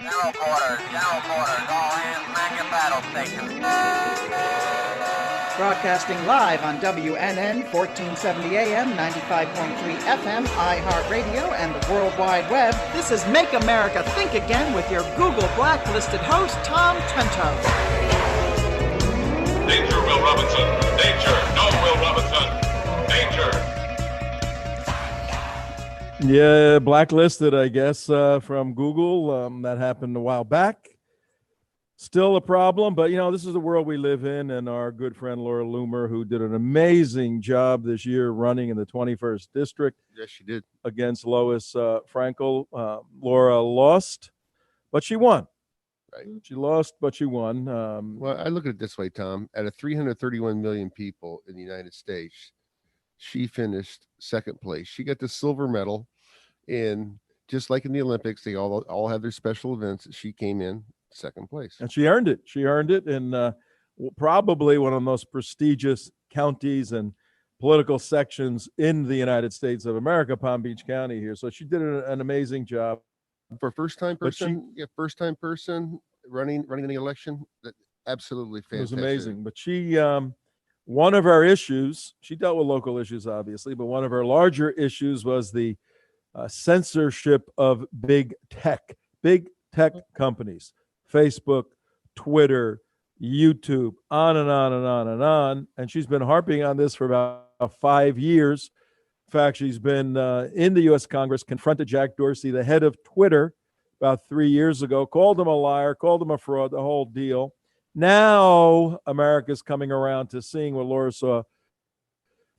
General quarters, all hands man your battle stations. Broadcasting live on WNN 1470 AM, 95.3 FM, iHeartRadio, and the World Wide Web. This is Make America Think Again with your Google Blacklisted host, Tom Trento. Danger, Will Robinson. Danger. No, Will Robinson. Danger. Yeah, blacklisted, I guess, from Google. That happened a while back. Still a problem, but, you know, this is the world we live in, and our good friend Laura Loomer, who did an amazing job this year running in the 21st District. Yes, she did. Against Lois Frankel. Laura lost, but she won. Right. She lost, but she won. Well, I look at it this way, Tom. Out of 331 million people in the United States, she finished second place. She got the silver medal, and just like in the Olympics, they all have their special events. She came in second place, and she earned it. She earned it in probably one of the most prestigious counties and political sections in the United States of America, Palm Beach County here. So she did an amazing job for first-time person. First-time person running in the election. That absolutely fantastic. It was amazing. But she, one of her issues, she dealt with local issues, obviously, but one of her larger issues was the censorship of big tech companies. Facebook, Twitter, YouTube, on and on and on and on. And she's been harping on this for about 5 years. In fact, she's been in the U.S. Congress, confronted Jack Dorsey, the head of Twitter, about 3 years ago, called him a liar, called him a fraud, the whole deal. Now, America's coming around to seeing what Laura saw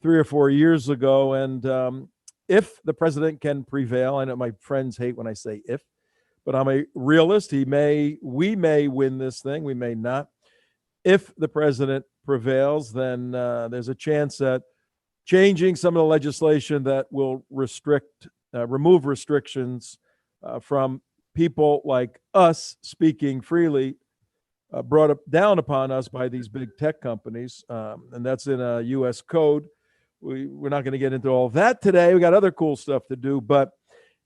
3 or 4 years ago. And if the president can prevail, I know my friends hate when I say if, but I'm a realist. We may win this thing. We may not. If the president prevails, then there's a chance that changing some of the legislation that will remove restrictions from people like us speaking freely, brought down upon us by these big tech companies. And that's in a U.S. code. We're not going to get into all of that today. We got other cool stuff to do, but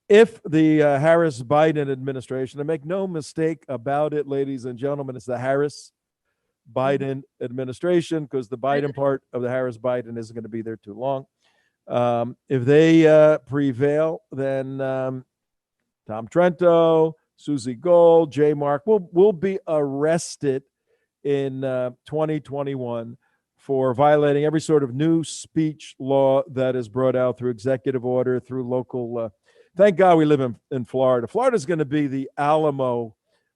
if the Harris-Biden administration, and make no mistake about it, ladies and gentlemen, it's the Harris-Biden administration, because the Biden part of the Harris-Biden isn't going to be there too long. If they prevail, then Tom Trento, Suzi Gold, J. Mark will be arrested in 2021 for violating every sort of new speech law that is brought out through executive order, through local thank God we live in Florida. Florida is going to be the Alamo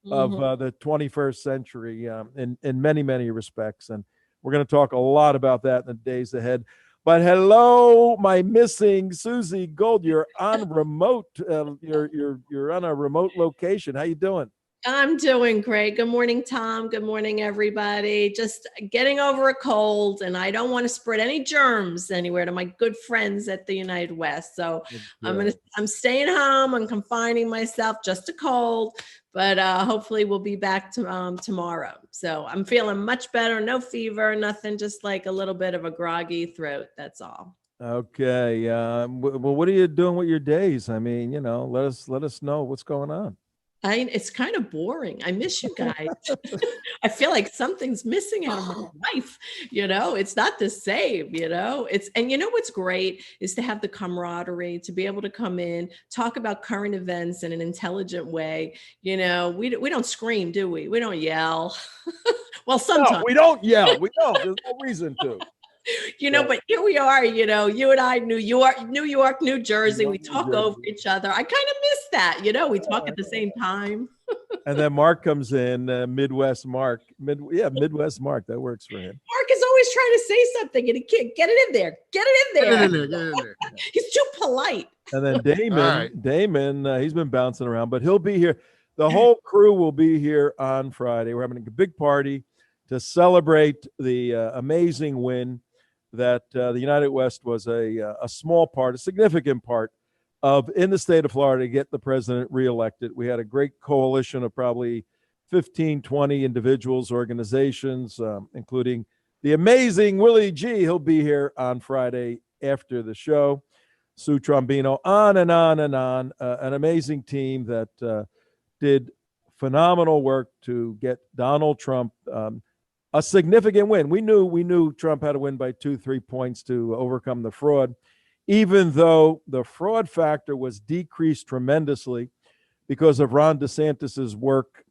of the 21st century in many, many respects. And we're going to talk a lot about that in the days ahead. But hello, my missing Suzi Gold. You're on remote. You're on a remote location. How you doing? I'm doing great. Good morning, Tom. Good morning, everybody. Just getting over a cold, and I don't want to spread any germs anywhere to my good friends at the United West. So I'm staying home. I'm confining myself, just a cold, but hopefully we'll be back tomorrow. So I'm feeling much better. No fever, nothing, just like a little bit of a groggy throat. That's all. Okay. Well, what are you doing with your days? I mean, let us know what's going on. It's kind of boring. I miss you guys. I feel like something's missing out of my life. It's not the same, and what's great is to have the camaraderie, to be able to come in, talk about current events in an intelligent way. We don't scream, do we? We don't yell. Well, sometimes. No, we don't yell. We don't. There's no reason to. But here we are, you and I, New York, New Jersey, we talk over each other. I kind of miss that, we talk at the same time. And then Mark comes in, Midwest Mark. Midwest Mark, that works for him. Mark is always trying to say something and he can't get it in there. Get it in there. He's too polite. And then Damon, he's been bouncing around, but he'll be here. The whole crew will be here on Friday. We're having a big party to celebrate the amazing win that the United West was a small part, a significant part of in the state of Florida to get the president reelected. We had a great coalition of probably 15, 20 individuals, organizations, including the amazing Willie G. He'll be here on Friday after the show. Sue Trombino, on and on and on. An amazing team that did phenomenal work to get Donald Trump a significant win. We knew Trump had to win by 2-3 points to overcome the fraud, even though the fraud factor was decreased tremendously because of Ron DeSantis's work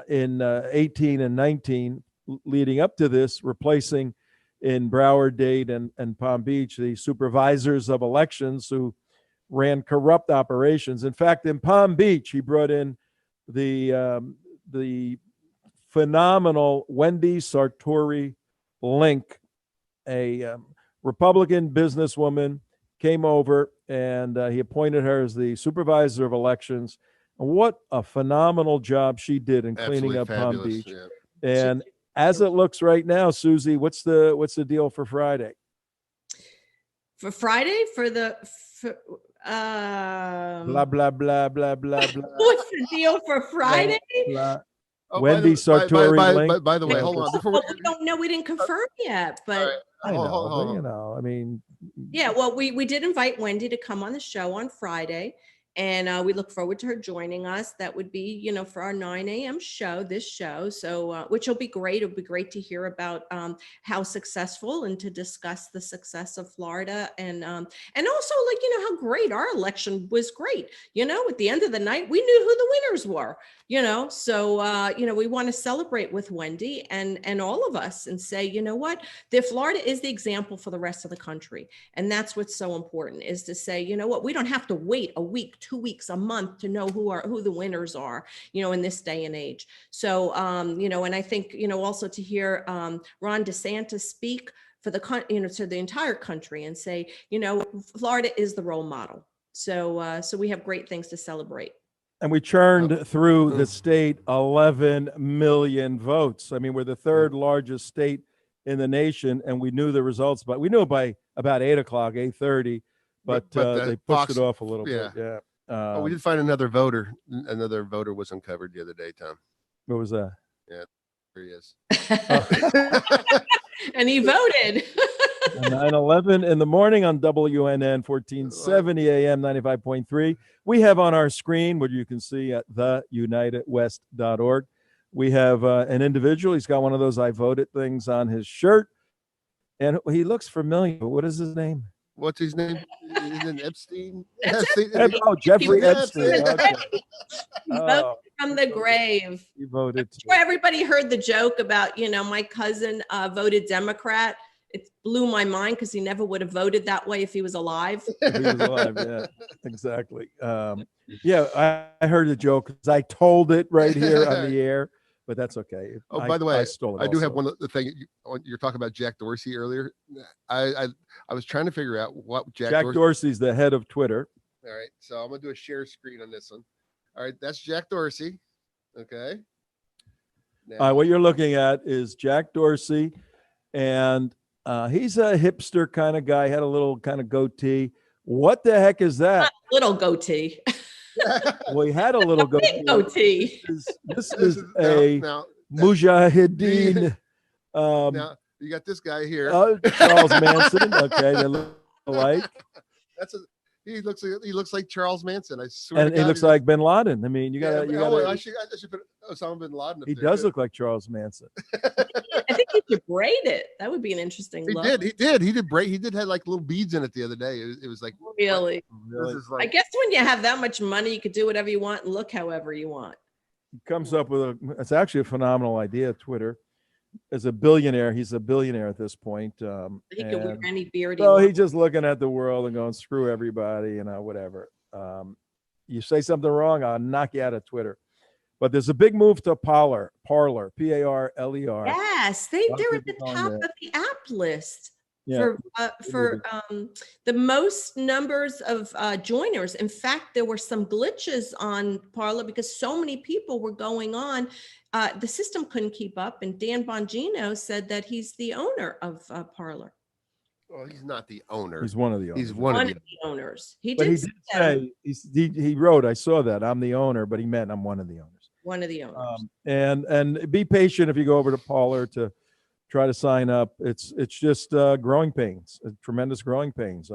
in 18 and 19 leading up to this, replacing in Broward, Dade, and Palm Beach the supervisors of elections who ran corrupt operations. In fact, in Palm Beach, he brought in the phenomenal Wendys Sartori Link, a Republican businesswoman, came over and he appointed her as the supervisor of elections. And what a phenomenal job she did in cleaning up Palm Beach. Yeah. And as it looks right now, Susie, what's the deal for Friday? For Friday, Blah blah blah blah blah blah. what's the deal for Friday? Blah. Oh, Wendy Sartori Link. by the way, Yeah, hold on. because- Before Well, we don't know. We didn't confirm yet, but. all right, I know, hold but, on. you know, I mean, Yeah, well, we did invite Wendy to come on the show on Friday, and we look forward to her joining us. That would be, for our 9 a.m. show, this show. So, which will be great. It'll be great to hear about how successful and to discuss the success of Florida, and also how great our election was. Great, at the end of the night, we knew who the winners were. So we want to celebrate with Wendy and all of us and say, what, Florida is the example for the rest of the country. And that's what's so important, is to say, what, we don't have to wait a week, 2 weeks, a month to know who the winners are, in this day and age. So, and I think, also to hear Ron DeSantis speak for to the entire country and say, Florida is the role model. So we have great things to celebrate. and we churned through the state 11 million votes. I mean, we're the third largest state in the nation, and we knew the results, but we knew by about 8:30, but they pushed Fox, it off a little bit. Yeah. We did find another voter. Another voter was uncovered the other day, Tom. What was that? Yeah, there he is. And he voted. 9:11 in the morning on WNN 1470 AM 95.3. We have on our screen, what you can see at theunitedwest.org. We have an individual. He's got one of those I voted things on his shirt, and he looks familiar. What is his name? What's his name? Is it Epstein? Oh, Jeffrey Epstein. Okay. He voted from the grave. He voted. Sure, everybody heard the joke about, my cousin voted Democrat. It blew my mind because he never would have voted that way if he was alive. He was alive, yeah, exactly. Yeah, I heard the joke because I told it right here on the air, but that's okay. Oh, by the way, I stole it. I do also. have one of the thing you're talking about Jack Dorsey earlier. I was trying to figure out what Jack Dorsey's the head of Twitter. All right, so I'm gonna do a share screen on this one. All right, that's Jack Dorsey. Okay. Now, What you're looking at is Jack Dorsey, and he's a hipster kind of guy. Had a little kind of goatee. What the heck is that? Little goatee. Well, he had a little Big goatee. goatee. This is a mujahideen. Now you got this guy here. Charles Manson. Okay, they look alike. He looks like Charles Manson. I swear. And he looks like Bin Laden. I mean, you got. I should put Osama bin Laden. He does look like Charles Manson. I think he should braid it. That would be an interesting look. He did have like little beads in it the other day. It was like Really? like, I guess when you have that much money, you could do whatever you want and look however you want. He comes up with it's actually a phenomenal idea. Twitter. As a billionaire, he's a billionaire at this point. He could wear any beard. So he's just looking at the world and going, screw everybody, whatever. You say something wrong, I'll knock you out of Twitter. But there's a big move to Parlor, Parler. Yes, they're at the top of the app list. Yeah. For the most numbers of joiners. In fact, there were some glitches on Parlor because so many people were going on. The system couldn't keep up. And Dan Bongino said that he's the owner of Parlor. Well, he's not the owner. He's one of the owners. He's one of the owners. He did say, he wrote, I saw that, I'm the owner, but he meant I'm one of the owners. One of the owners. And be patient if you go over to Parlor to try to sign up. It's just growing pains, tremendous growing pains.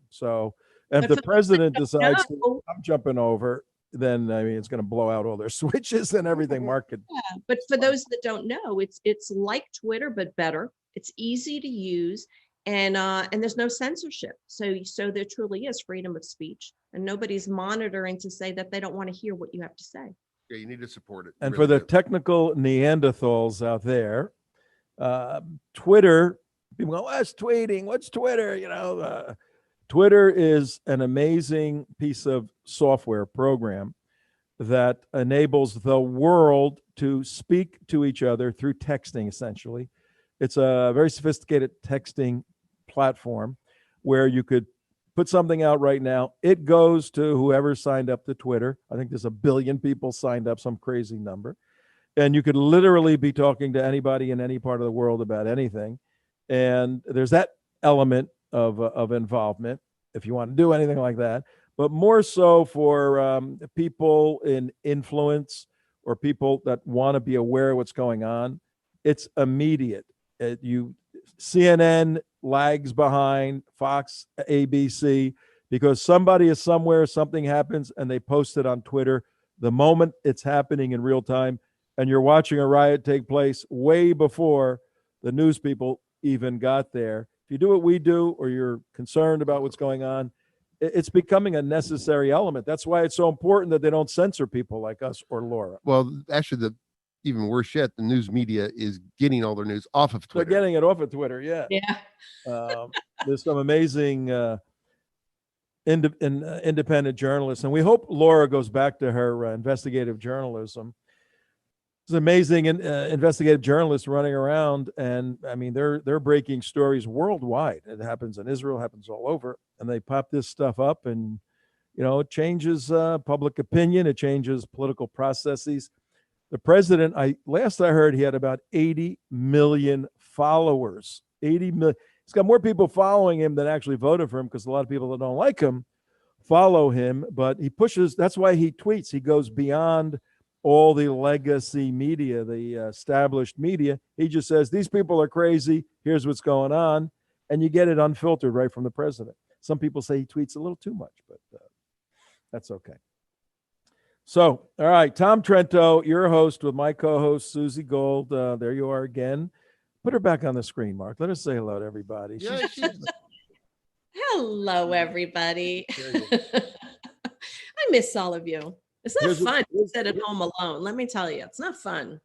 So if the president decides I'm jumping over, then I mean it's going to blow out all their switches and everything. Market. Yeah, but for those that don't know, it's like Twitter but better. It's easy to use, and there's no censorship. So there truly is freedom of speech, and nobody's monitoring to say that they don't want to hear what you have to say. Yeah, you need to support it. And really for the do. technical Neanderthals out there, Twitter, people go, what's tweeting? What's Twitter? You know, Twitter is an amazing piece of software program that enables the world to speak to each other through texting, essentially. It's a very sophisticated texting platform where you could put something out right now. It goes to whoever signed up to Twitter. I think there's 1 billion people signed up, some crazy number. And you could literally be talking to anybody in any part of the world about anything. And there's that element of involvement if you want to do anything like that. But more so for people in influence or people that want to be aware of what's going on. It's immediate. CNN lags behind Fox, ABC, because somebody is somewhere, something happens, and they post it on Twitter the moment it's happening in real time, and you're watching a riot take place way before the news people even got there. If you do what we do, or you're concerned about what's going on, it's becoming a necessary element. That's why it's so important that they don't censor people like us or Laura. Well, actually, even worse yet, the news media is getting all their news off of Twitter. They're getting it off of Twitter, yeah. Yeah. There's some amazing independent journalists, and we hope Laura goes back to her investigative journalism. There's amazing investigative journalists running around, and I mean they're breaking stories worldwide. It happens in Israel, happens all over, and they pop this stuff up, and you know it changes public opinion, it changes political processes. The president, last I heard, he had about 80 million followers. 80 million. He's got more people following him than actually voted for him, because a lot of people that don't like him follow him. But he pushes. That's why he tweets. He goes beyond all the legacy media, the established media. He just says, these people are crazy. Here's what's going on. And you get it unfiltered right from the president. Some people say he tweets a little too much, but that's okay. So, all right, Tom Trento, your host with my co-host, Suzi Gold. There you are again. Put her back on the screen, Mark. Let her say hello to everybody. Yeah, Hello, everybody. I miss all of you. It's not fun to sit at home alone. Let me tell you, it's not fun.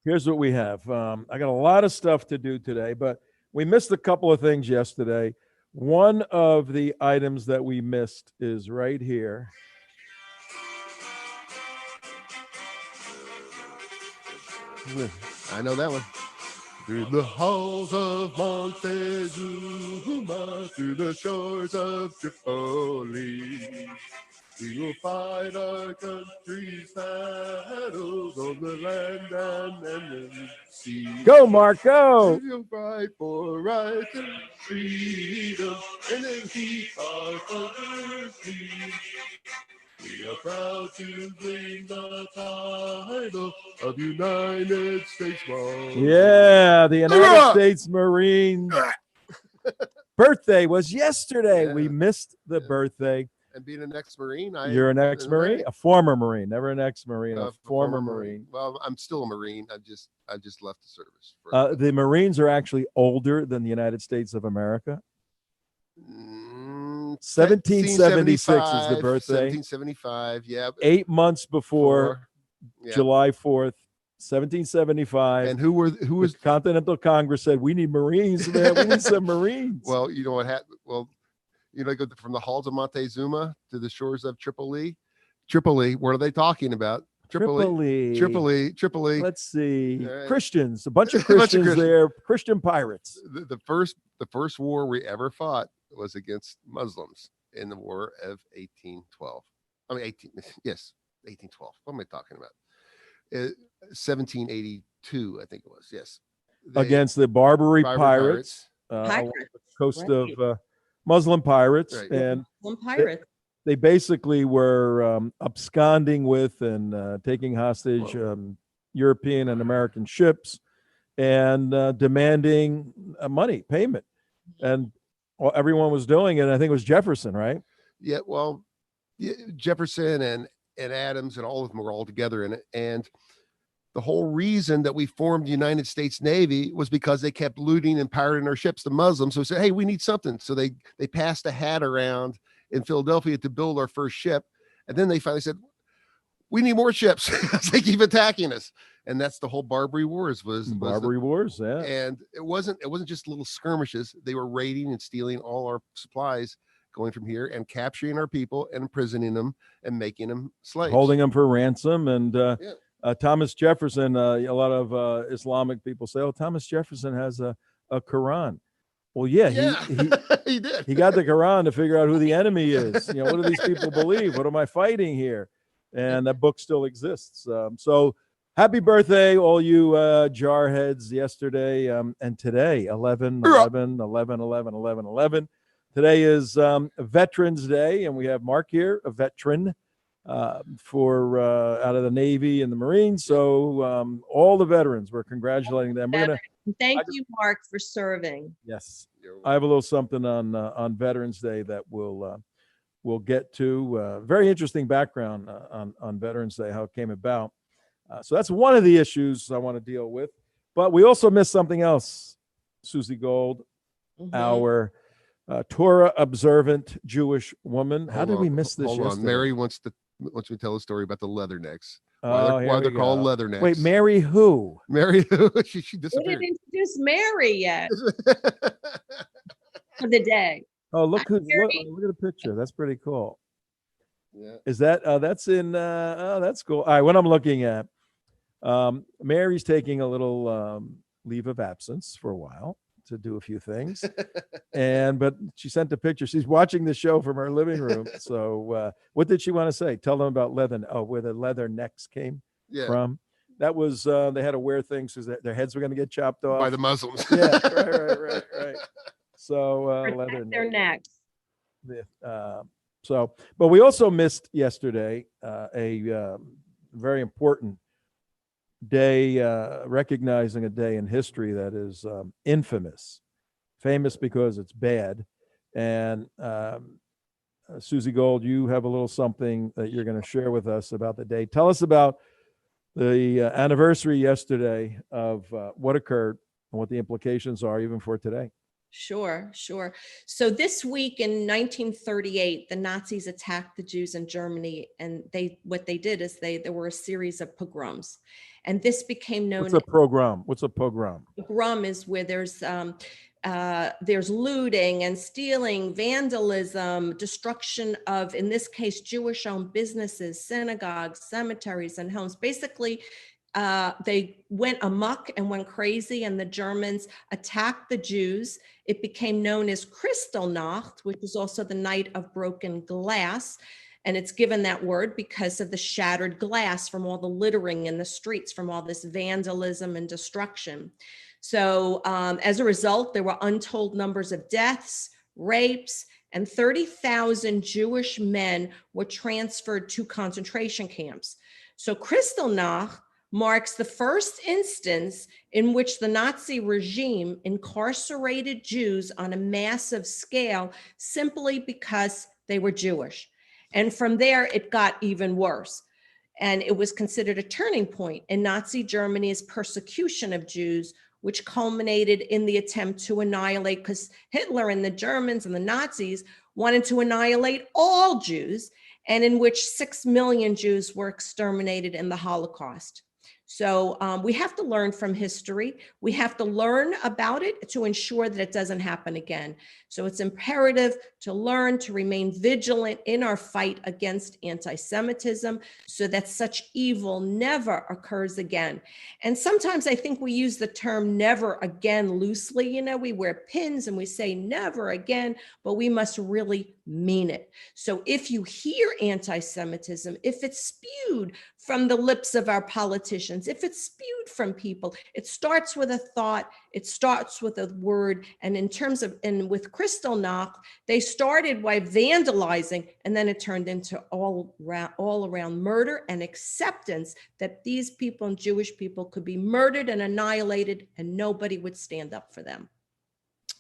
Here's what we have. I got a lot of stuff to do today, but we missed a couple of things yesterday. One of the items that we missed is right here. I know that one. Through the halls of Montezuma, through the shores of Tripoli, we will fight our country's battles on the land and the sea. Go, Mark, go! We'll fight for rights and freedom, and then keep our country free. We are proud to bring the title of United States Marines. Yeah, the United States Marines. Birthday was yesterday. Yeah. We missed the birthday. And being an ex-Marine, You're an ex-Marine? A former Marine, never an ex-Marine, a former Marine. Well, I'm still a Marine. I just left the service. The Marines are actually older than the United States of America. 1776 is the birthday. 1775, yeah. 8 months before July 4th, 1775. And who was the Continental Congress said, we need Marines, man. We need some Marines. Well, you know what happened? Well, you know, go from the halls of Montezuma to the shores of Tripoli. What are they talking about? Tripoli. Let's see. Christians, a bunch of Christians there, Christian pirates. The first war we ever fought was against Muslims in the War of 1812. 1812. What am I talking about? 1782, I think it was. Yes. Against the Barbary pirates. Coast of Muslim pirates. Right. And Muslim pirates. They basically were absconding with and taking hostage European and American ships and demanding money, payment. And everyone was doing it. I think it was Jefferson, right? Yeah, well, Jefferson and Adams and all of them were all together in it. And the whole reason that we formed the United States Navy was because they kept looting and pirating our ships, the Muslims. So we said, hey, we need something. So they passed a hat around in Philadelphia to build our first ship. And then they finally said, we need more ships. They keep attacking us. And that's the whole Barbary Wars was Barbary Wars, yeah. And it wasn't just little skirmishes. They were raiding and stealing all our supplies going from here and capturing our people and imprisoning them and making them slaves. Holding them for ransom. And Thomas Jefferson, a lot of Islamic people say, oh, Thomas Jefferson has a Quran. Well, yeah. He did. He got the Quran to figure out who the enemy is. You know, what do these people believe? What am I fighting here? And that book still exists. So happy birthday, all you jarheads yesterday and today, 11/11/11/11/11. Today is Veterans Day, and we have Mark here, a veteran for out of the Navy and the Marines. So all the veterans, we're congratulating them. Thank you, Mark, for serving. Yes, I have a little something on Veterans Day that we'll get to. Very interesting background on Veterans Day, how it came about. So that's one of the issues I want to deal with. But we also missed something else, Suzi Gold, our Torah observant Jewish woman. How did we miss this yesterday? Mary wants me to tell a story about the Leathernecks. Why they're called Leathernecks. Wait, Mary who? Mary who? she We disappeared. didn't introduce Mary yet for the day. Oh, look at the picture. That's pretty cool. Yeah. Is that that's in that's cool. All right, what I'm looking at. Mary's taking a little leave of absence for a while to do a few things. But she sent a picture. She's watching the show from her living room. So what did she want to say? Tell them about where the Leathernecks came from. That was they had to wear things because their heads were going to get chopped off by the Muslims. Yeah, right. So their necks. But we also missed yesterday a very important day, recognizing a day in history that is famous because it's bad. And Suzi Gold, you have a little something that you're going to share with us about the day. Tell us about the anniversary yesterday of what occurred and what the implications are even for today. Sure. So this week in 1938, the Nazis attacked the Jews in Germany, and what they did is there were a series of pogroms, and this became known. What's a pogrom? Pogrom is where there's looting and stealing, vandalism, destruction of, in this case, Jewish-owned businesses, synagogues, cemeteries, and homes. Basically, they went amok and went crazy, and the Germans attacked the Jews. It became known as Kristallnacht, which is also the night of broken glass. And it's given that word because of the shattered glass from all the littering in the streets, from all this vandalism and destruction. So as a result, there were untold numbers of deaths, rapes, and 30,000 Jewish men were transferred to concentration camps. So Kristallnacht marks the first instance in which the Nazi regime incarcerated Jews on a massive scale simply because they were Jewish. And from there, it got even worse. And it was considered a turning point in Nazi Germany's persecution of Jews, which culminated in the attempt to annihilate, because Hitler and the Germans and the Nazis wanted to annihilate all Jews, and in which 6 million Jews were exterminated in the Holocaust. So we have to learn from history. We have to learn about it to ensure that it doesn't happen again. So it's imperative to learn to remain vigilant in our fight against anti-Semitism so that such evil never occurs again. And sometimes I think we use the term never again loosely. You know, we wear pins and we say never again, but we must really mean it. So if you hear anti-Semitism, if it's spewed from the lips of our politicians, if it's spewed from people, it starts with a thought, it starts with a word. And in terms of, and with Kristallnacht, they started by vandalizing, and then it turned into all around murder and acceptance that these people and Jewish people could be murdered and annihilated and nobody would stand up for them.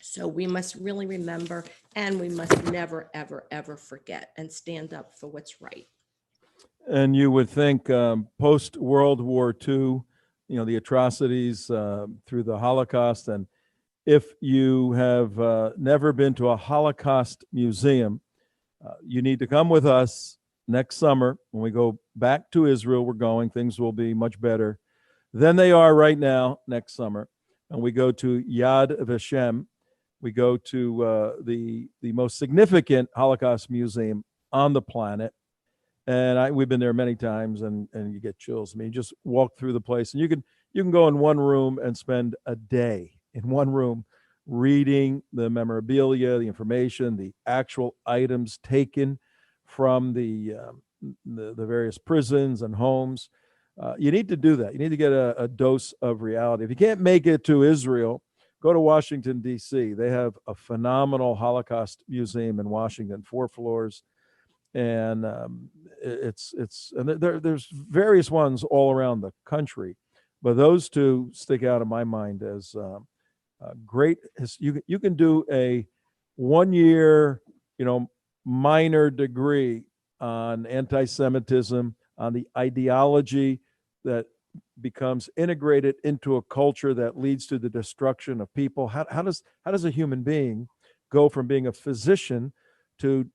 So we must really remember, and we must never, ever, ever forget and stand up for what's right. And you would think post World War II, the atrocities through the Holocaust. And if you have never been to a Holocaust museum, you need to come with us next summer when we go back to Israel. We're going, things will be much better than they are right now next summer. And we go to Yad Vashem. We go to the most significant Holocaust museum on the planet. And we've been there many times, and you get chills. I mean, you just walk through the place, and you can go in one room and spend a day in one room reading the memorabilia, the information, the actual items taken from the various prisons and homes. You need to do that. You need to get a dose of reality. If you can't make it to Israel, go to Washington, D.C. They have a phenomenal Holocaust museum in Washington, 4 floors. And there's various ones all around the country, but those two stick out in my mind as great. You can do a 1 year, minor degree on anti-Semitism, on the ideology that becomes integrated into a culture that leads to the destruction of people. How does a human being go from being a physician to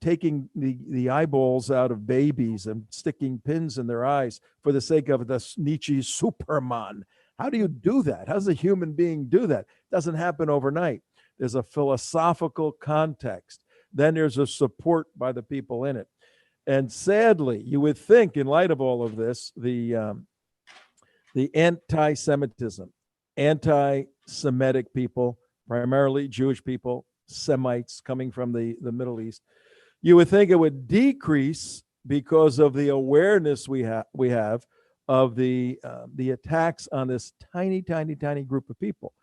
taking the eyeballs out of babies and sticking pins in their eyes for the sake of the Nietzsche Superman? How do you do that? How does a human being do that? It doesn't happen overnight. There's a philosophical context. Then there's a support by the people in it. And sadly, you would think, in light of all of this, the anti-Semitism, anti-Semitic people, primarily Jewish people, Semites coming from the Middle East, you would think it would decrease because of the awareness we have of the attacks on this tiny group of people.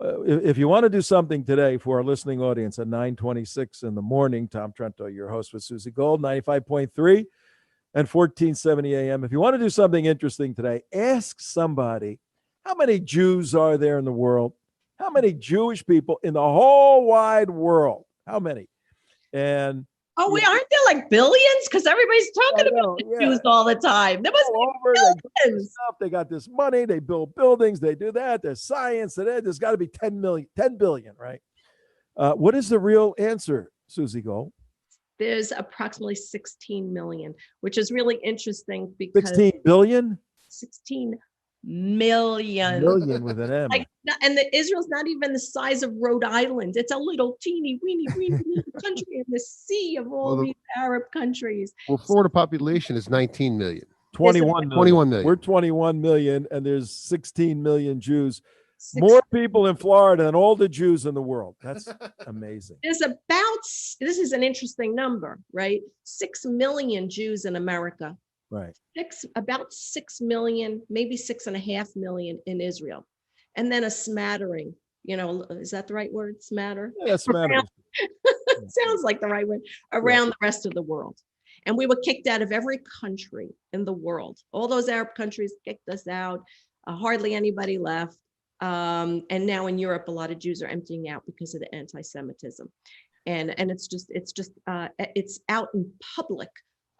If you want to do something today for our listening audience at 9:26 in the morning, Tom Trento, your host with Suzi Gold, 95.3 and 1470 AM. If you want to do something interesting today, ask somebody, how many Jews are there in the world? How many Jewish people in the whole wide world? How many? And aren't there like billions? Because everybody's talking about the Jews all the time. There must be billions. They got this money. They build buildings. They do that. There's science. There's got to be 10 billion, right? What is the real answer, Suzi Gold? There's approximately 16 million, which is really interesting because 16 billion? 16 million. Million with an M. And Israel's not even the size of Rhode Island. It's a little teeny weeny country in the sea of all these Arab countries. Well, Florida population is 19 million. 21 million. 21 million. We're 21 million, and there's 16 million Jews. More people in Florida than all the Jews in the world. That's amazing. This is an interesting number, right? 6 million Jews in America. Right. About 6 million, maybe 6.5 million in Israel. And then a smattering, is that the right word? Smatter? Yeah, smattering. Sounds like the right word. Around the rest of the world. And we were kicked out of every country in the world. All those Arab countries kicked us out. Hardly anybody left. And now in Europe, a lot of Jews are emptying out because of the anti-Semitism. And it's out in public.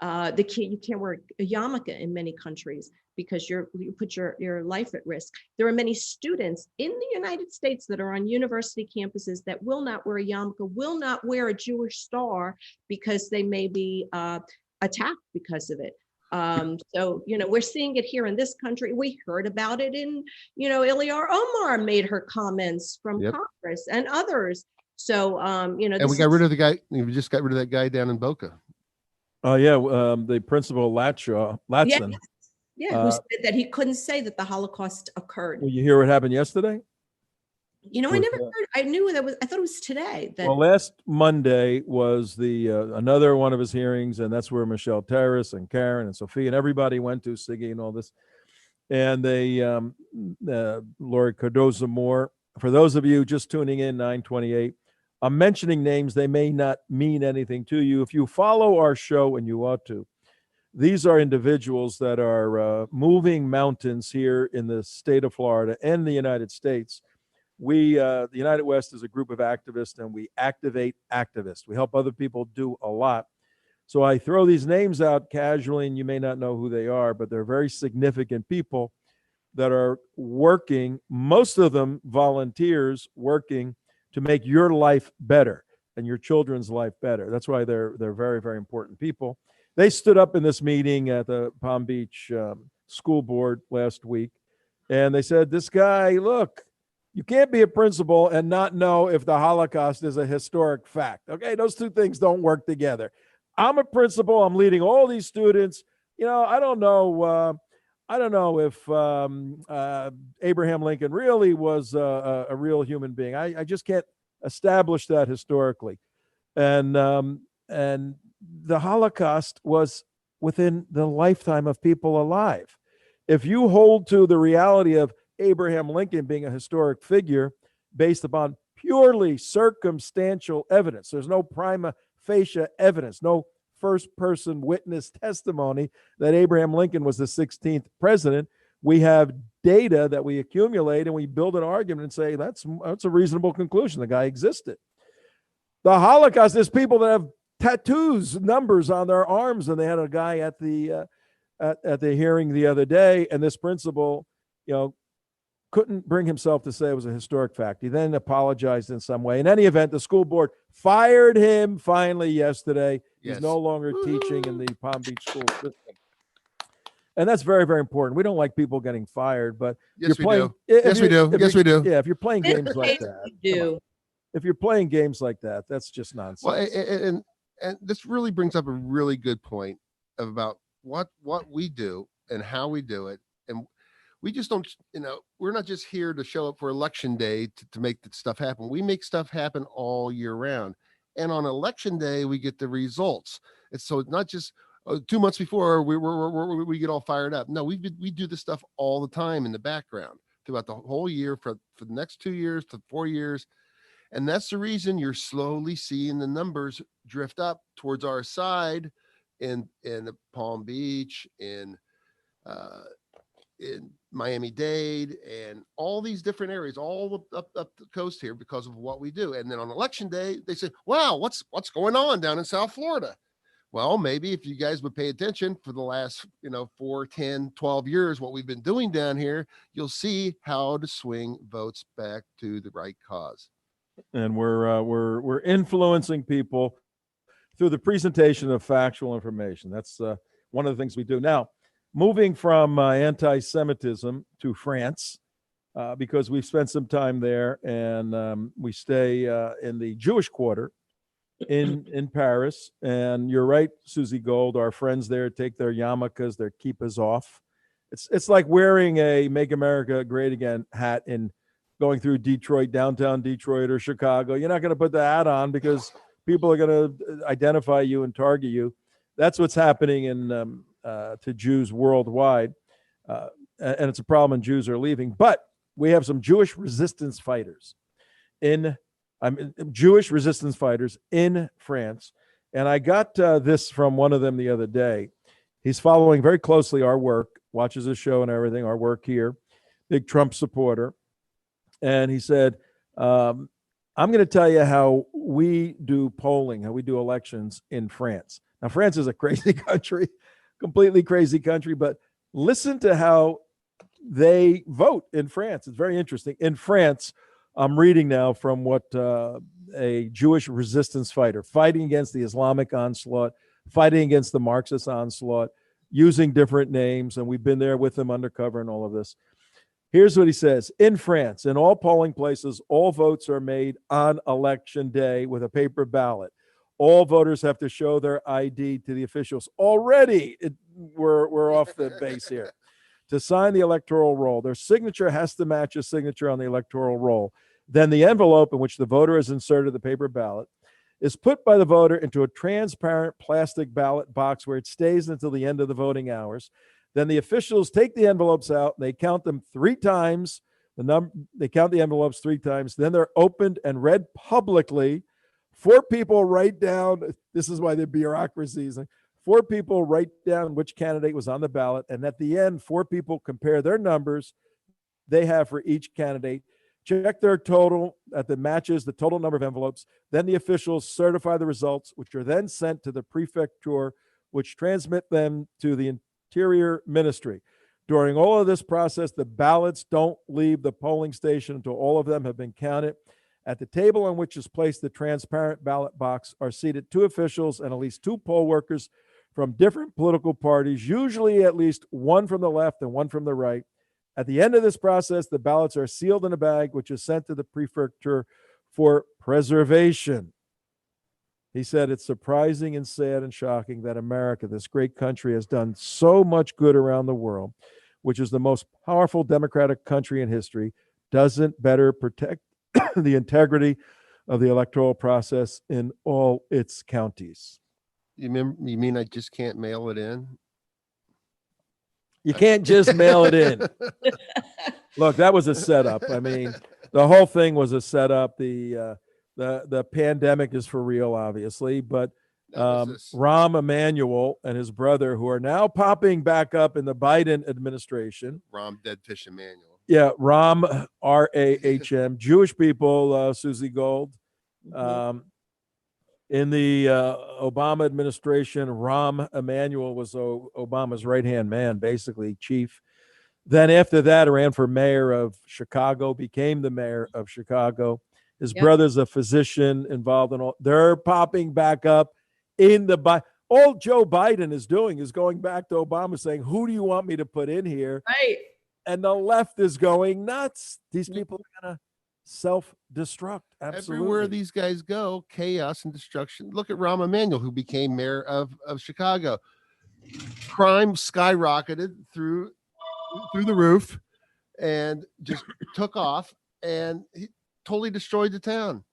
You can't wear a yarmulke in many countries because you put your life at risk. There are many students in the United States that are on university campuses that will not wear a yarmulke, will not wear a Jewish star because they may be attacked because of it. So, we're seeing it here in this country. We heard about it in, Ilyar Omar made her comments from Congress and others. So, and we got rid of the guy. We just got rid of that guy down in Boca. Oh, the Principal Latch, Latson. Who said that he couldn't say that the Holocaust occurred. Well, you hear what happened yesterday? I never heard. I knew that I thought it was today. Well, last Monday was the another one of his hearings, and that's where Michelle Terrace and Karen and Sophie and everybody went to, Siggy and all this. And they, Lori Cardoza Moore, for those of you just tuning in, 928, I'm mentioning names. They may not mean anything to you. If you follow our show, and you ought to, these are individuals that are moving mountains here in the state of Florida and the United States. We, the United West, is a group of activists, and we activate activists. We help other people do a lot. So I throw these names out casually, and you may not know who they are, but they're very significant people that are working, most of them volunteers working to make your life better and your children's life better. That's why they're very, very important people. They stood up in this meeting at the Palm Beach school board last week, and they said, this guy, look, you can't be a principal and not know if the Holocaust is a historic fact. Okay, those two things don't work together. I'm a principal. I'm leading all these students. I don't know if Abraham Lincoln really was a real human being. I just can't establish that historically. And the Holocaust was within the lifetime of people alive. If you hold to the reality of Abraham Lincoln being a historic figure based upon purely circumstantial evidence, there's no prima facie evidence, no first-person witness testimony that Abraham Lincoln was the 16th president. We have data that we accumulate, and we build an argument and say that's a reasonable conclusion. The guy existed. The Holocaust is people that have tattoos, numbers on their arms, and they had a guy at the hearing the other day, and this principal, couldn't bring himself to say it was a historic fact. He then apologized in some way. In any event, the school board fired him finally yesterday. He's no longer teaching in the Palm Beach school system. And that's very, very important. We don't like people getting fired, but yes, we do. Yes, we do. Yeah, if you're playing games like that, if you're playing games like that, that's just nonsense. Well, and this really brings up a really good point about what we do and how we do it. And we just don't, we're not just here to show up for election day to make that stuff happen. We make stuff happen all year round. And on election day, we get the results. And so it's not just 2 months before we get all fired up. No, we do this stuff all the time in the background throughout the whole year for the next 2 years to 4 years. And that's the reason you're slowly seeing the numbers drift up towards our side in Palm Beach, in Miami-Dade, and all these different areas, all up the coast here, because of what we do. And then on election day, they say, wow, what's going on down in South Florida? Well, maybe if you guys would pay attention for the last, 4, 10, 12 years, what we've been doing down here, you'll see how to swing votes back to the right cause. And we're influencing people through the presentation of factual information. That's one of the things we do. Now, moving from anti-Semitism to France, because we've spent some time there, and we stay in the Jewish quarter in Paris. And you're right, Suzi Gold, our friends there take their yarmulkes, their kippahs off. It's like wearing a Make America Great Again hat in going through Detroit, downtown Detroit or Chicago. You're not going to put the hat on because people are going to identify you and target you. That's what's happening to Jews worldwide. And it's a problem, and Jews are leaving. But we have some Jewish resistance fighters in France. And I got this from one of them the other day. He's following very closely our work, watches the show and everything, our work here, big Trump supporter. And he said, I'm going to tell you how we do polling, how we do elections in France. Now, France is a crazy country, completely crazy country, but listen to how they vote in France. It's very interesting. In France, I'm reading now from what a Jewish resistance fighter fighting against the Islamic onslaught, fighting against the Marxist onslaught, using different names, and we've been there with them undercover and all of this. Here's what he says. In France, in all polling places, all votes are made on election day with a paper ballot. All voters have to show their ID to the officials. Already, we're off the base here. To sign the electoral roll, their signature has to match a signature on the electoral roll. Then the envelope in which the voter has inserted the paper ballot is put by the voter into a transparent plastic ballot box where it stays until the end of the voting hours. Then the officials take the envelopes out, and they count them 3 times. They count the envelopes 3 times. Then they're opened and read publicly. 4 people write down, this is why the bureaucracy is, 4 people write down which candidate was on the ballot. And at the end, 4 people compare their numbers they have for each candidate check their total that matches the total number of envelopes. Then the officials certify the results, which are then sent to the prefecture, which transmit them to the Interior Ministry. During all of this process, the ballots don't leave the polling station until all of them have been counted. At the table on which is placed the transparent ballot box are seated 2 officials and at least 2 poll workers from different political parties, usually at least one from the left and one from the right. At the end of this process, the ballots are sealed in a bag, which is sent to the prefecture for preservation. He said, it's surprising and sad and shocking that America, this great country, has done so much good around the world, which is the most powerful democratic country in history, doesn't better protect the integrity of the electoral process in all its counties. You mean I just can't mail it in? You can't just mail it in. Look, that was a setup. I mean, the whole thing was a setup. The pandemic is for real, obviously, but Rahm Emanuel and his brother, who are now popping back up in the Biden administration. Rahm Dead Fish Emanuel. Yeah, Rahm, R-A-H-M, Jewish people, Suzi Gold. In the Obama administration, Rahm Emanuel was Obama's right-hand man, basically chief. Then after that, ran for mayor of Chicago, became the mayor of Chicago. His brother's a physician involved in all. They're popping back up in the all Joe Biden is doing is going back to Obama saying, who do you want me to put in here? Right. And the left is going nuts. These people are going to self-destruct. Absolutely. Everywhere these guys go, chaos and destruction. Look at Rahm Emanuel, who became mayor of Chicago. Crime skyrocketed through the roof and just took off, and he totally destroyed the town.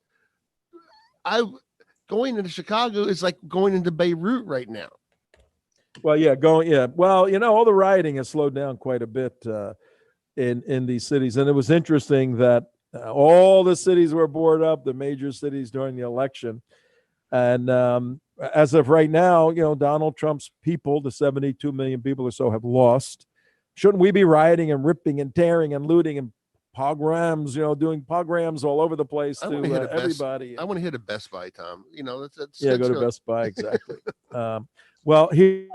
Going into Chicago is like going into Beirut right now. Well, well, all the rioting has slowed down quite a bit in these cities, and it was interesting that all the cities were boarded up, the major cities during the election. And as of right now, Donald Trump's people, the 72 million people or so, have lost. Shouldn't we be rioting and ripping and tearing and looting and pogroms, doing pogroms all over the place to everybody? I want to hit a Best Buy, Tom. Go to Best Buy, exactly. Well, here's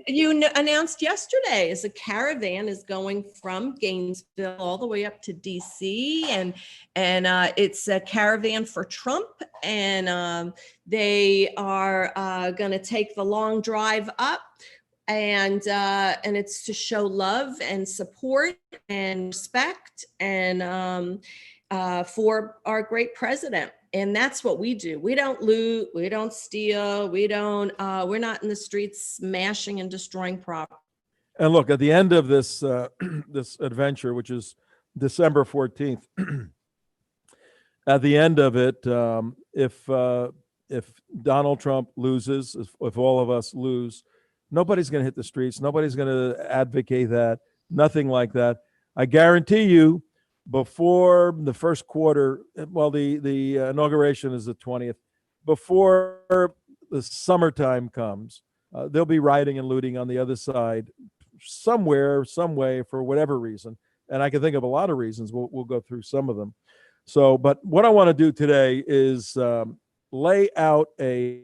you announced yesterday is a caravan is going from Gainesville all the way up to DC, and it's a caravan for Trump, and they are going to take the long drive up, and it's to show love and support and respect and for our great president. And that's what we do. We don't loot, we don't steal, we're not in the streets smashing and destroying property. And look, at the end of this this adventure, which is December 14th, at the end of it, if Donald Trump loses, if all of us lose, nobody's going to hit the streets. Nobody's going to advocate that. Nothing like that. I guarantee you, before the first quarter, well, the inauguration is the 20th. Before the summertime comes, there'll be rioting and looting on the other side, somewhere, some way, for whatever reason. And I can think of a lot of reasons. We'll go through some of them. So, but what I want to do today is lay out a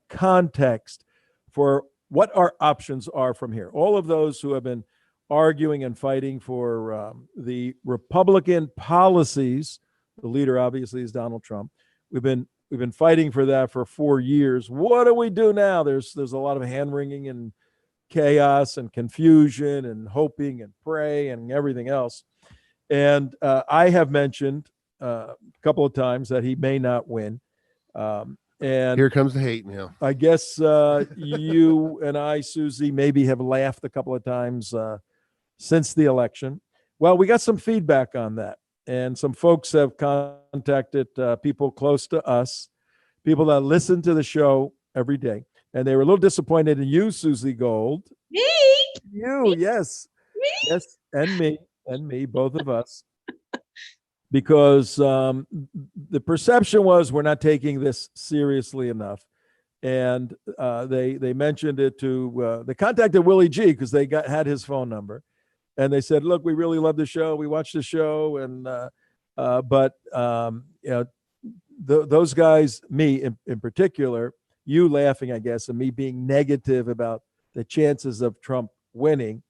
context for what our options are from here. All of those who have been arguing and fighting for the Republican policies. The leader obviously is Donald Trump. We've been fighting for that for 4 years. What do we do now? There's a lot of hand wringing and chaos and confusion and hoping and pray and everything else. And I have mentioned a couple of times that he may not win. And here comes the hate now. I guess you and I, Suzi, maybe have laughed a couple of times since the election. Well, we got some feedback on that. And some folks have contacted people close to us, people that listen to the show every day. And they were a little disappointed in you, Suzi Gold. Me? You, yes. Me? Yes, and me, both of us. Because the perception was we're not taking this seriously enough. And they mentioned it to, they contacted Willie G because they had his phone number. and they said, look, we really love the show. We watched the show. And, those guys, me in particular, you laughing, I guess, and me being negative about the chances of Trump winning.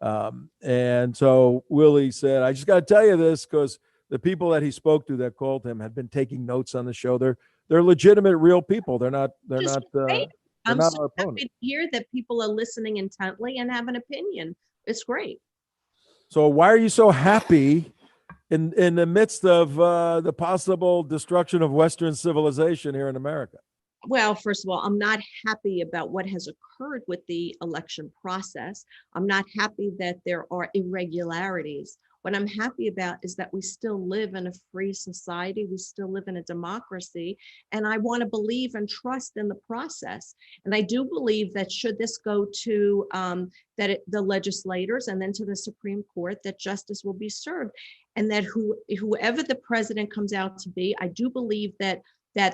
And so Willie said, I just got to tell you this, because the people that he spoke to that called him had been taking notes on the show. They're legitimate, real people. They're not I'm not so our opponent. happy to hear that people are listening intently and have an opinion. It's great. So why are you so happy in the midst of the possible destruction of Western civilization here in America? Well, first of all, I'm not happy about what has occurred with the election process. I'm not happy that there are irregularities. What I'm happy about is that we still live in a free society. We still live in a democracy. And I want to believe and trust in the process. And I do believe that should this go to the legislators and then to the Supreme Court, that justice will be served. And that whoever the president comes out to be, I do believe that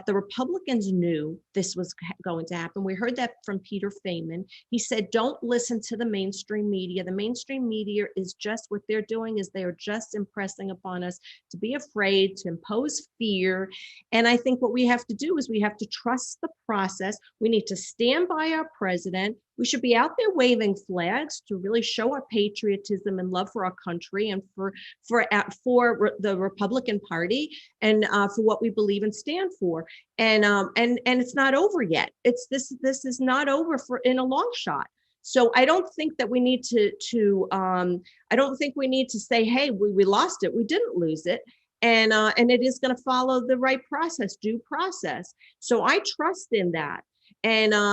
the Republicans knew this was going to happen. We heard that from Peter Feynman. He said, don't listen to the mainstream media. The mainstream media is just, what they're doing is they are just impressing upon us to be afraid, to impose fear. And I think what we have to do is we have to trust the process. We need to stand by our president. We should be out there waving flags to really show our patriotism and love for our country and for the Republican Party and for what we believe and stand for. And it's not over yet. This is not over in a long shot. So I don't think that we need I don't think we need to say, hey, we lost it. We didn't lose it. And it is going to follow the right process, due process. So I trust in that. And, I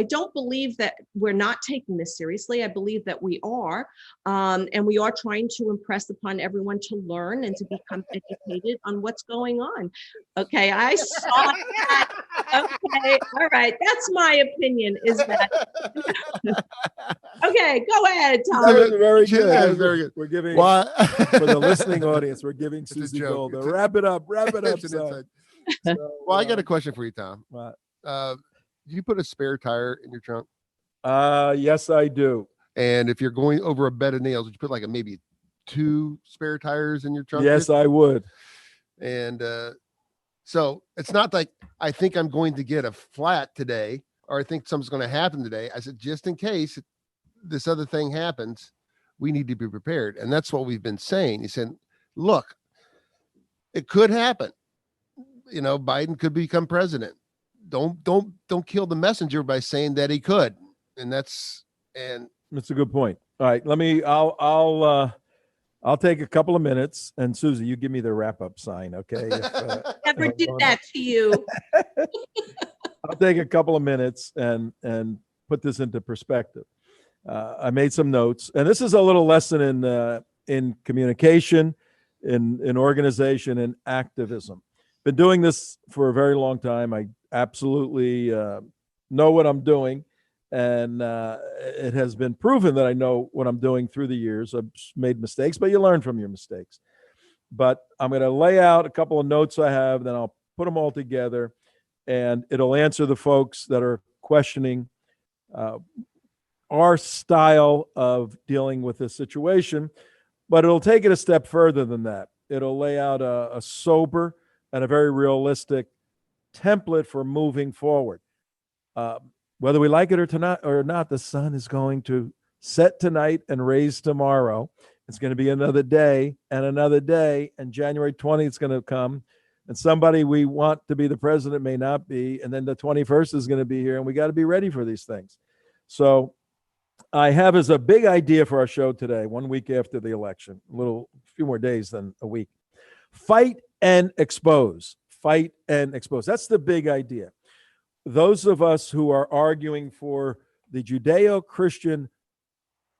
don't believe that we're not taking this seriously. I believe that we are, and we are trying to impress upon everyone to learn and to become educated on what's going on. Okay, I saw that. Okay, all right. That's my opinion, is that. Okay, go ahead, Tom. That was very good. Yeah, very good. We're giving, Well, for the listening audience, we're giving a Suzi joke. Gold. Wrap it up, it's an son. inside. So, Well, I got a question for you, Tom. What? Do you put a spare tire in your trunk? Yes, I do. And if you're going over a bed of nails, would you put like maybe 2 spare tires in your trunk? Yes, I would. And so it's not like I think I'm going to get a flat today, or I think something's going to happen today. I said, just in case this other thing happens, we need to be prepared. And that's what we've been saying. He said, look, it could happen. You know, Biden could become president. Don't kill the messenger by saying that he could. And that's a good point. All right, I'll take a couple of minutes, and Suzi, you give me the wrap up sign, okay? Never did that to you. I'll take a couple of minutes and put this into perspective. I made some notes, and this is a little lesson in communication, in organization, and activism. Been doing this for a very long time. I absolutely know what I'm doing, and it has been proven that I know what I'm doing through the years. I've made mistakes, but you learn from your mistakes. But I'm going to lay out a couple of notes I have, then I'll put them all together, and it'll answer the folks that are questioning our style of dealing with this situation. But it'll take it a step further than that. It'll lay out a sober and a very realistic template for moving forward. Whether we like it or not, the sun is going to set tonight and raise tomorrow. It's going to be another day, and January 20th is going to come, and somebody we want to be the president may not be, and then the 21st is going to be here, and we got to be ready for these things. So I have as a big idea for our show today, 1 week after the election, a few more days than a week. Fight and expose. Fight and expose. That's the big idea. Those of us who are arguing for the Judeo-Christian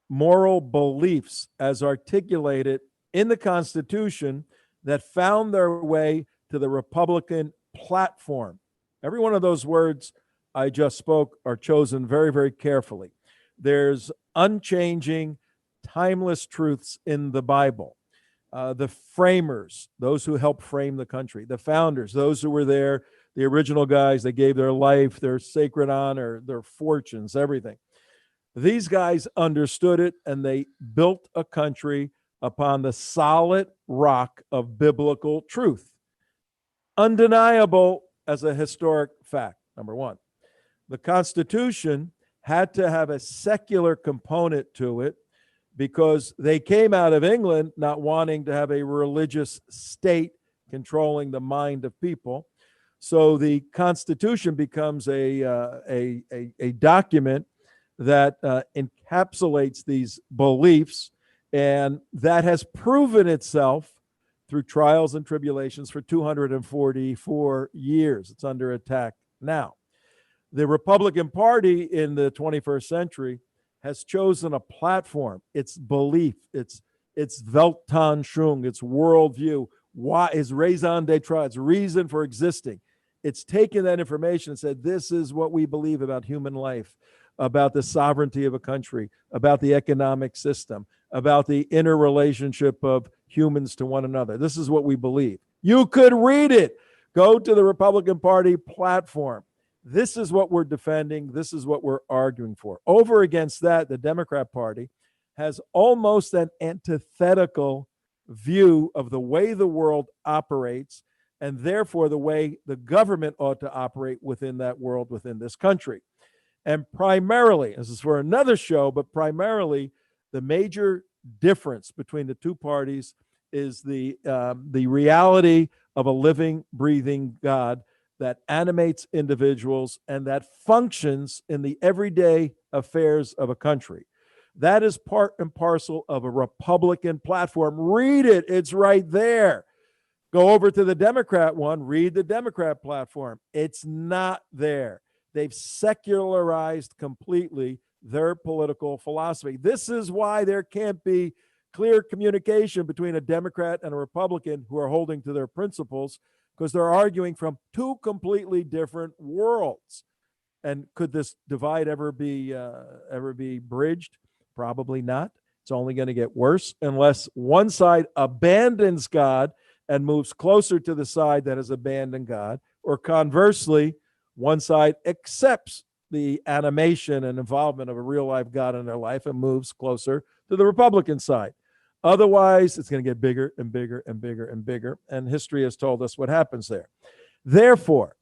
moral beliefs as articulated in the Constitution that found their way to the Republican platform. Every one of those words I just spoke are chosen very, very carefully. There's unchanging, timeless truths in the Bible. The framers, those who helped frame the country, the founders, those who were there, the original guys that gave their life, their sacred honor, their fortunes, everything. These guys understood it, and they built a country upon the solid rock of biblical truth. Undeniable as a historic fact, number one. The Constitution had to have a secular component to it because they came out of England not wanting to have a religious state controlling the mind of people. So the Constitution becomes a document that encapsulates these beliefs, and that has proven itself through trials and tribulations for 244 years. It's under attack now. The Republican Party in the 21st century has chosen a platform, its belief, its Weltanschauung, its worldview, why is raison d'etre, its reason for existing. It's taken that information and said, this is what we believe about human life, about the sovereignty of a country, about the economic system, about the interrelationship of humans to one another. This is what we believe. You could read it. Go to the Republican Party platform. This is what we're defending. This is what we're arguing for. Over against that, the Democrat Party has almost an antithetical view of the way the world operates, and therefore the way the government ought to operate within that world, within this country. And primarily, this is for another show, but primarily the major difference between the two parties is the reality of a living, breathing God that animates individuals and that functions in the everyday affairs of a country. That is part and parcel of a Republican platform. Read it. It's right there. Go over to the Democrat one, read the Democrat platform. It's not there. They've secularized completely their political philosophy. This is why there can't be clear communication between a Democrat and a Republican who are holding to their principles, because they're arguing from two completely different worlds. And could this divide ever be bridged? Probably not. It's only going to get worse unless one side abandons God and moves closer to the side that has abandoned God, or conversely, one side accepts the animation and involvement of a real life God in their life and moves closer to the Republican side. Otherwise, it's going to get bigger and bigger and bigger and bigger, and history has told us what happens there. Therefore,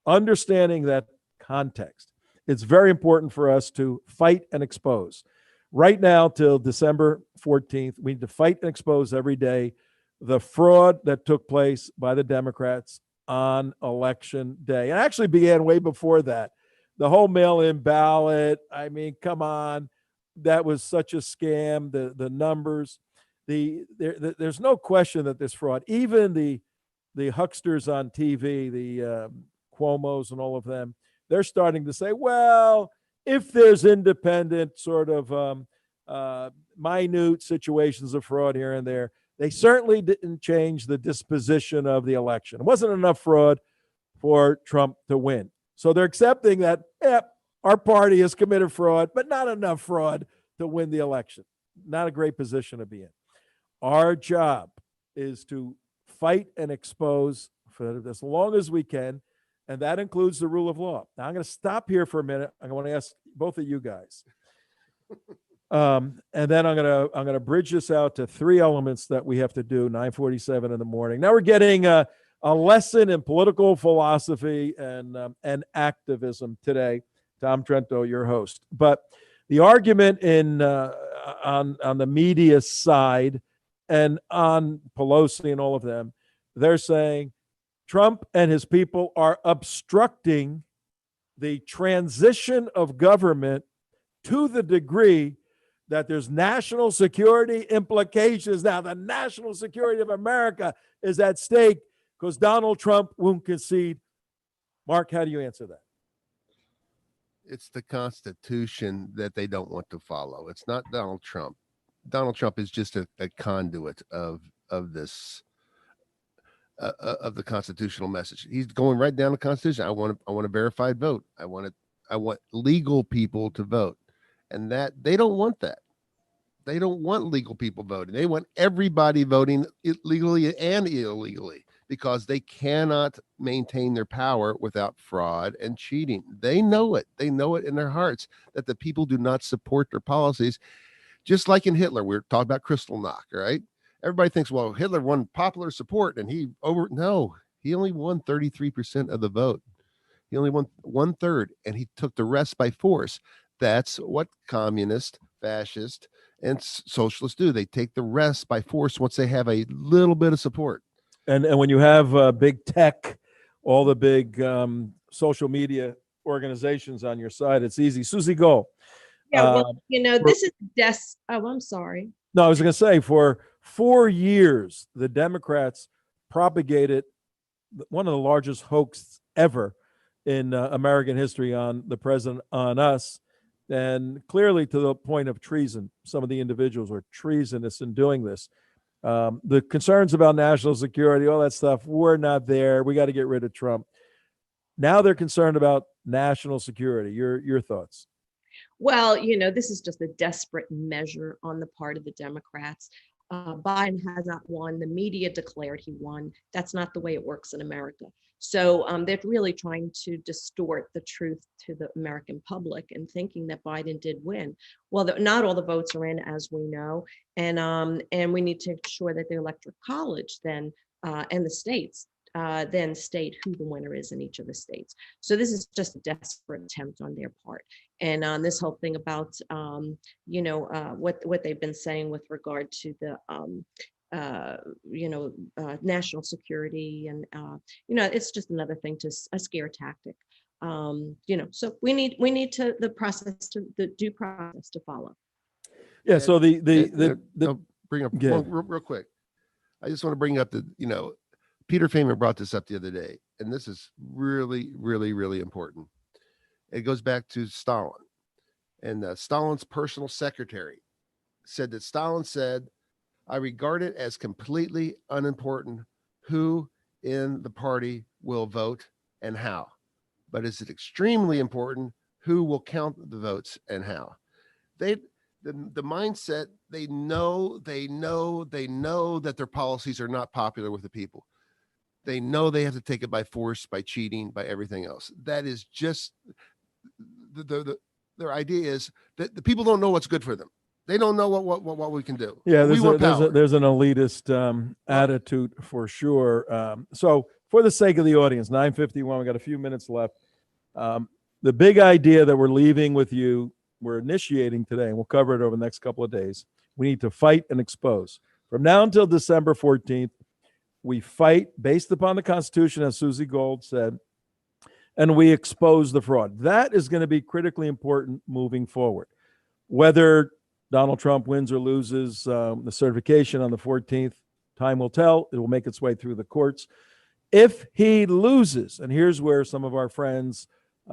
understanding that context, it's very important for us to fight and expose. Right now, till December 14th, we need to fight and expose every day the fraud that took place by the Democrats on election day. And actually began way before that. The whole mail-in ballot, I mean, come on, that was such a scam. The numbers, there's no question that there's fraud. Even the hucksters on TV, the Cuomos and all of them, they're starting to say, well, if there's independent sort of minute situations of fraud here and there, they certainly didn't change the disposition of the election. It wasn't enough fraud for Trump to win. So they're accepting that, our party has committed fraud, but not enough fraud to win the election. Not a great position to be in. Our job is to fight and expose for as long as we can, and that includes the rule of law. Now, I'm going to stop here for a minute. I want to ask both of you guys. And then I'm gonna bridge this out to three elements that we have to do. 9:47 in the morning. Now we're getting a lesson in political philosophy and activism today. Tom Trento, your host. But the argument on the media side and on Pelosi and all of them, they're saying Trump and his people are obstructing the transition of government to the degree that there's national security implications. Now, the national security of America is at stake because Donald Trump won't concede. Mark, how do you answer that? It's the Constitution that they don't want to follow. It's not Donald Trump. Donald Trump is just a conduit of this of the constitutional message. He's going right down the Constitution. I want a verified vote. I want legal people to vote. And that they don't want that. They don't want legal people voting. They want everybody voting legally and illegally. because they cannot maintain their power without fraud and cheating. They know it. They know it in their hearts that the people do not support their policies. Just like in Hitler, we're talking about Kristallnacht, right? Everybody thinks, well, Hitler won popular support and he only won 33% of the vote. He only won 1/3, and he took the rest by force. That's what communists, fascists, and socialists do. They take the rest by force once they have a little bit of support. And when you have big tech, all the big social media organizations on your side, it's easy. Suzi, go. Yeah, well, this is I'm sorry. No, I was going to say, for 4 years, the Democrats propagated one of the largest hoaxes ever in American history on the president, on us, and clearly to the point of treason. Some of the individuals were treasonous in doing this. The concerns about national security, all that stuff, we're not there. We got to get rid of Trump. Now they're concerned about national security. Your thoughts? Well, this is just a desperate measure on the part of the Democrats. Biden has not won. The media declared he won. That's not the way it works in America. So they're really trying to distort the truth to the American public and thinking that Biden did win. Well, not all the votes are in, as we know, and we need to ensure that the Electoral College then and the states then state who the winner is in each of the states. So this is just a desperate attempt on their part. And on this whole thing about, what they've been saying with regard to the, national security, and it's just another thing, a scare tactic. So we need the due process to follow. Yeah. So I'll bring up real quick. I just want to bring up Peter Feynman brought this up the other day, and this is really, really, really important. It goes back to Stalin, and Stalin's personal secretary said that Stalin said, "I regard it as completely unimportant who in the party will vote and how, but it's extremely important who will count the votes and how." The mindset, they know that their policies are not popular with the people. They know they have to take it by force, by cheating, by everything else. That is just their idea is that the people don't know what's good for them. They don't know what we can do. Yeah, there's an elitist attitude for sure. So for the sake of the audience, 9:51, we got a few minutes left. The big idea that we're leaving with you, we're initiating today, and we'll cover it over the next couple of days. We need to fight and expose. From now until December 14th, we fight based upon the Constitution, as Suzi Gold said, and we expose the fraud. That is going to be critically important moving forward. Whether Donald Trump wins or loses the certification on the 14th, time will tell. It will make its way through the courts. If he loses, and here's where some of our friends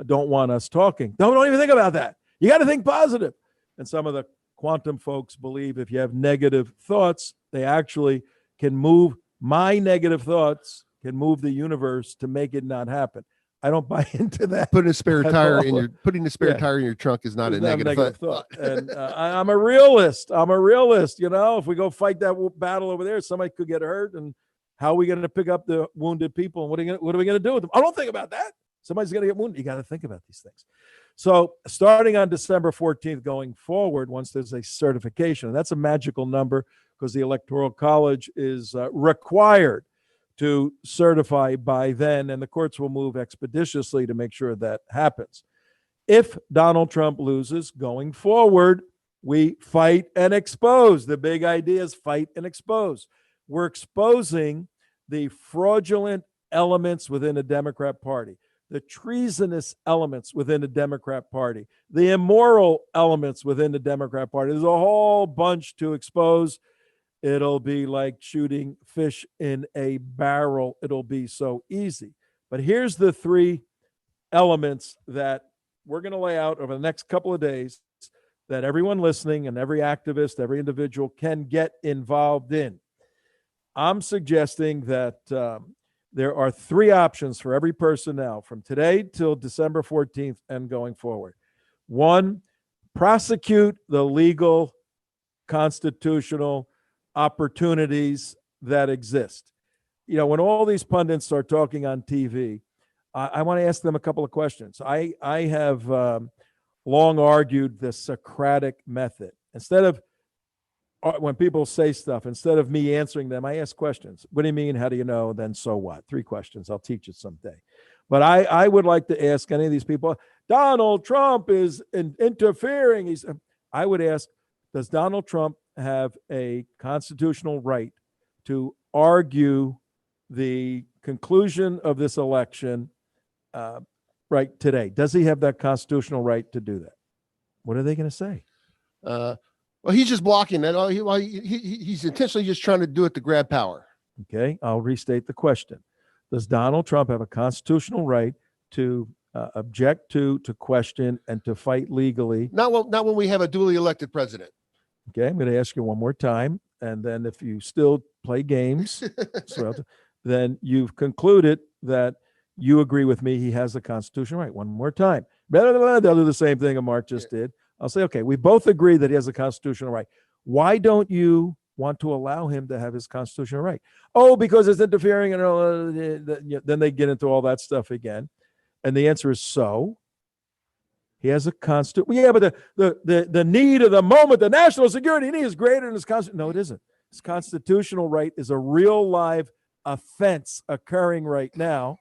don't want us talking. Don't even think about that. You got to think positive. And some of the quantum folks believe if you have negative thoughts, they actually can move. My negative thoughts can move the universe to make it not happen. I don't buy into that. Putting a spare tire in your trunk is not a negative thought. And I'm a realist. If we go fight that battle over there, somebody could get hurt, and how are we going to pick up the wounded people? And what are we going to do with them? I don't think about that. Somebody's going to get wounded. You got to think about these things. So starting on December 14th going forward, once there's a certification, and that's a magical number because the Electoral College is required to certify by then, and the courts will move expeditiously to make sure that happens. If Donald Trump loses going forward, we fight and expose. The big idea is fight and expose. We're exposing the fraudulent elements within the Democrat Party, the treasonous elements within the Democrat Party, the immoral elements within the Democrat Party. There's a whole bunch to expose. It'll be like shooting fish in a barrel. It'll be so easy. But here's the three elements that we're going to lay out over the next couple of days that everyone listening and every activist, every individual can get involved in. I'm suggesting that there are three options for every person now from today till December 14th and going forward. One, prosecute the legal, constitutional opportunities that exist. when all these pundits start talking on TV, I want to ask them a couple of questions. I have long argued the Socratic method. Instead of when people say stuff, instead of me answering them, I ask questions. What do you mean? How do you know? Then so what? 3 questions. I'll teach it someday. But I would like to ask any of these people, Donald Trump is interfering. I would ask, does Donald Trump have a constitutional right to argue the conclusion of this election right today? Does he have that constitutional right to do that? What are they going to say? Well, he's just blocking that. He's intentionally just trying to do it to grab power. Okay, I'll restate the question. Does Donald Trump have a constitutional right to object to question, and to fight legally? Not when we have a duly elected president. Okay, I'm going to ask you one more time. And then if you still play games, then you've concluded that you agree with me. He has a constitutional right. One more time. They'll do the same thing Mark just did. I'll say, okay, we both agree that he has a constitutional right. Why don't you want to allow him to have his constitutional right? Oh, because it's interfering. And then they get into all that stuff again. And the answer is so. He has a yeah, but the need of the moment, the national security need is greater than his constitution. No, it isn't. His constitutional right is a real live offense occurring right now.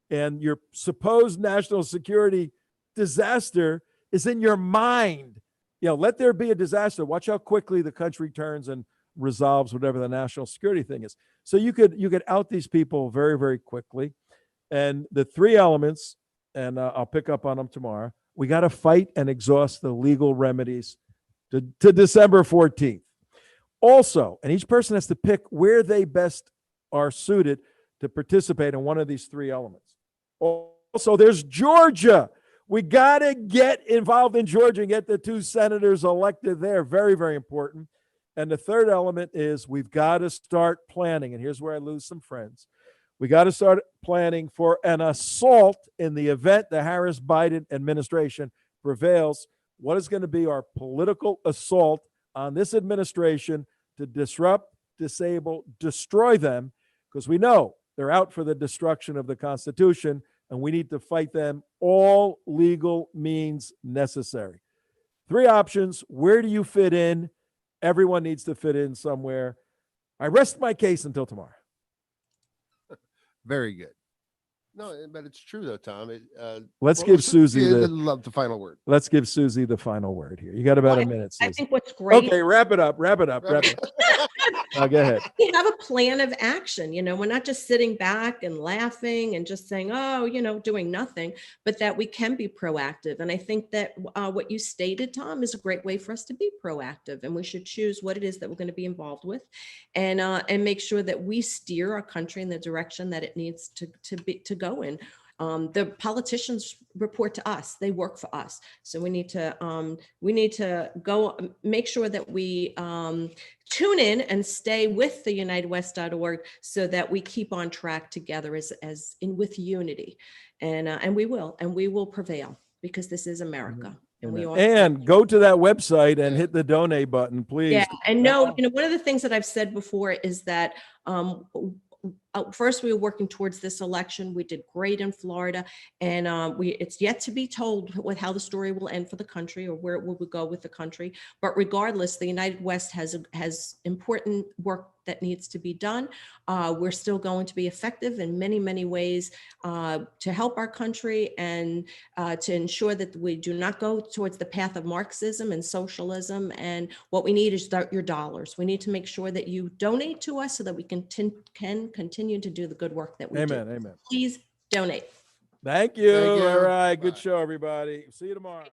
And your supposed national security disaster is in your mind. Let there be a disaster. Watch how quickly the country turns and resolves whatever the national security thing is. So you could out these people very, very quickly. And the 3 elements, and I'll pick up on them tomorrow. We got to fight and exhaust the legal remedies to December 14th. Also, and each person has to pick where they best are suited to participate in one of these 3 elements. Also, there's Georgia. We got to get involved in Georgia and get the 2 senators elected there. Very, very important. And the 3rd element is we've got to start planning. And here's where I lose some friends. We got to start planning for an assault in the event the Harris-Biden administration prevails. What is going to be our political assault on this administration to disrupt, disable, destroy them? Because we know they're out for the destruction of the Constitution, and we need to fight them all legal means necessary. 3 options. Where do you fit in? Everyone needs to fit in somewhere. I rest my case until tomorrow. Very good. No, but it's true though, Tom. Let's give Suzi the final word. Let's give Suzi the final word here. You got about a minute, Suzi. I think what's great. Okay, wrap it up. Go ahead. We have a plan of action. We're not just sitting back and laughing and just saying, doing nothing, but that we can be proactive. And I think that what you stated, Tom, is a great way for us to be proactive. And we should choose what it is that we're going to be involved with, and make sure that we steer our country in the direction that it needs to go in. The politicians report to us; they work for us. So we need to go make sure that we tune in and stay with the UnitedWest.org so that we keep on track together with unity, and we will prevail, because this is America. And go to that website and hit the donate button, please. Yeah, and one of the things that I've said before is that first, we were working towards this election. We did great in Florida, and it's yet to be told with how the story will end for the country, or where it will go with the country. But regardless, the United West has important work that needs to be done. We're still going to be effective in many, many ways to help our country, and to ensure that we do not go towards the path of Marxism and socialism. And what we need is your dollars. We need to make sure that you donate to us so that we can continue to do the good work that we do. Amen. Please donate. Thank you. All right. Good show, everybody. See you tomorrow.